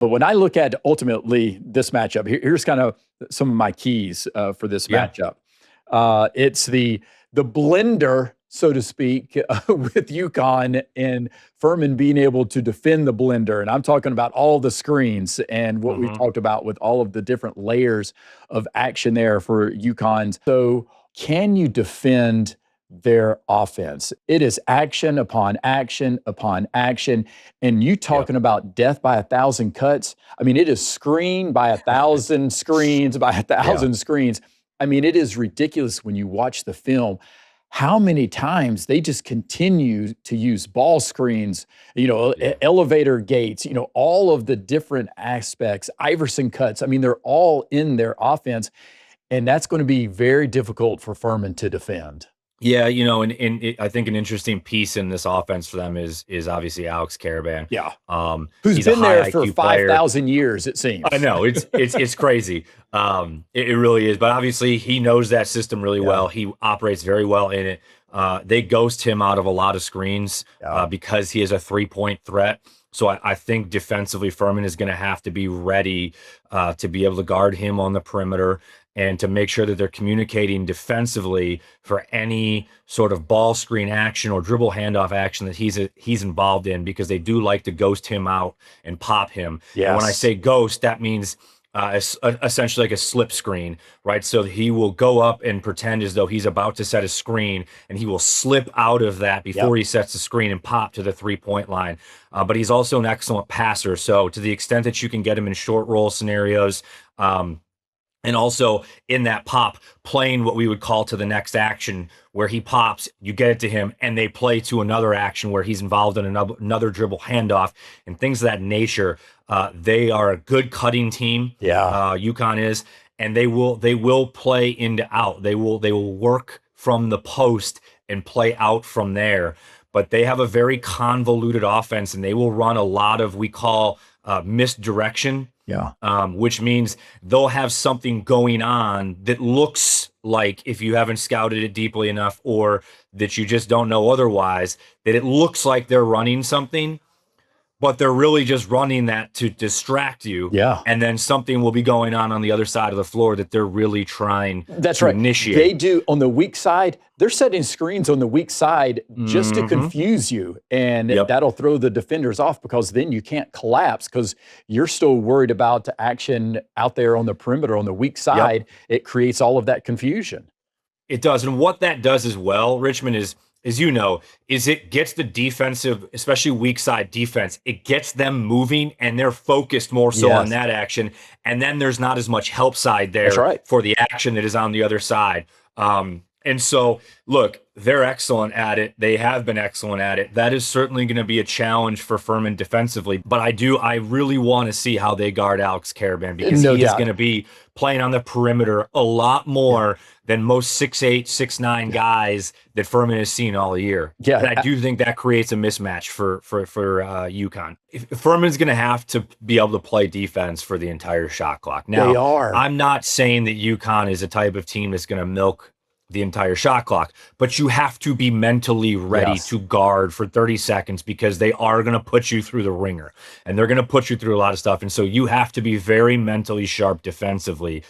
But when I look at ultimately this matchup, here's kind of some of my keys for this Yeah. matchup. It's the blender, so to speak, with UConn and Furman being able to defend the blender. And I'm talking about all the screens and what we've hmm talked about with all of the different layers of action there for UConn. So, can you defend their offense? It is action upon action upon action. And you Yep. talking about death by a thousand cuts. I mean, it is screen by a thousand screens by a Yeah. thousand screens. I mean, it is ridiculous when you watch the film how many times they just continue to use ball screens, Yeah. elevator gates, all of the different aspects, Iverson cuts. I mean, they're all in their offense, and that's going to be very difficult for Furman to defend. Yeah, I think an interesting piece in this offense for them is obviously Alex Caravan. Yeah. Who's He's a been there high for IQ player. 5,000 years, it I seems. know it's crazy. It really is. But obviously, he knows that system really Yeah. well. He operates very well in it. They ghost him out of a lot of screens Yeah. because he is a 3-point threat. So I think defensively, Furman is going to have to be ready to be able to guard him on the perimeter and to make sure that they're communicating defensively for any sort of ball screen action or dribble handoff action that he's involved in, because they do like to ghost him out and pop him. And when I Yes. say ghost, that means essentially like a slip screen, right? So he will go up and pretend as though he's about to set a screen, and he will slip out of that before Yep. he sets the screen and pop to the 3-point line. But he's also an excellent passer. So to the extent that you can get him in short roll scenarios, and also in that pop, playing what we would call to the next action, where he pops, you get it to him, and they play to another action where he's involved in another dribble handoff and things of that nature. They are a good cutting team. Yeah. UConn is, and they will play into out. They will work from the post and play out from there. But they have a very convoluted offense, and they will run a lot of we call misdirection, Yeah. which means they'll have something going on that looks like, if you haven't scouted it deeply enough or that you just don't know otherwise, that it looks like they're running something, but they're really just running that to distract you. Yeah. And then something will be going on the other side of the floor that they're really trying That's to right. They initiate. do on the weak side, they're setting screens on the weak side just to hmm confuse you. And Yep. that'll throw the defenders off because then you can't collapse because you're still worried about the action out there on the perimeter on the weak Yep. side. It creates all of that confusion. It does. And what that does as well, Richmond, is it gets the defensive, especially weak side defense, it gets them moving and they're focused more so on Yes. that action. And then there's not as much help side That's there right. for the action that is on the other side. And so, look, they're excellent at it. They have been excellent at it. That is certainly going to be a challenge for Furman defensively. But I really want to see how they guard Alex Caravan, because No he is doubt. going to be playing on the perimeter a lot more than most 6'8", 6'9" guys that Furman has seen all year. Yeah. And I do think that creates a mismatch for UConn. Furman's going to have to be able to play defense for the entire shot clock. They Now, are. I'm not saying that UConn is a type of team that's going to milk the entire shot clock, but you have to be mentally ready Yes. to guard for 30 seconds, because they are going to put you through the ringer and they're going to put you through a lot of stuff. And so you have to be very mentally sharp defensively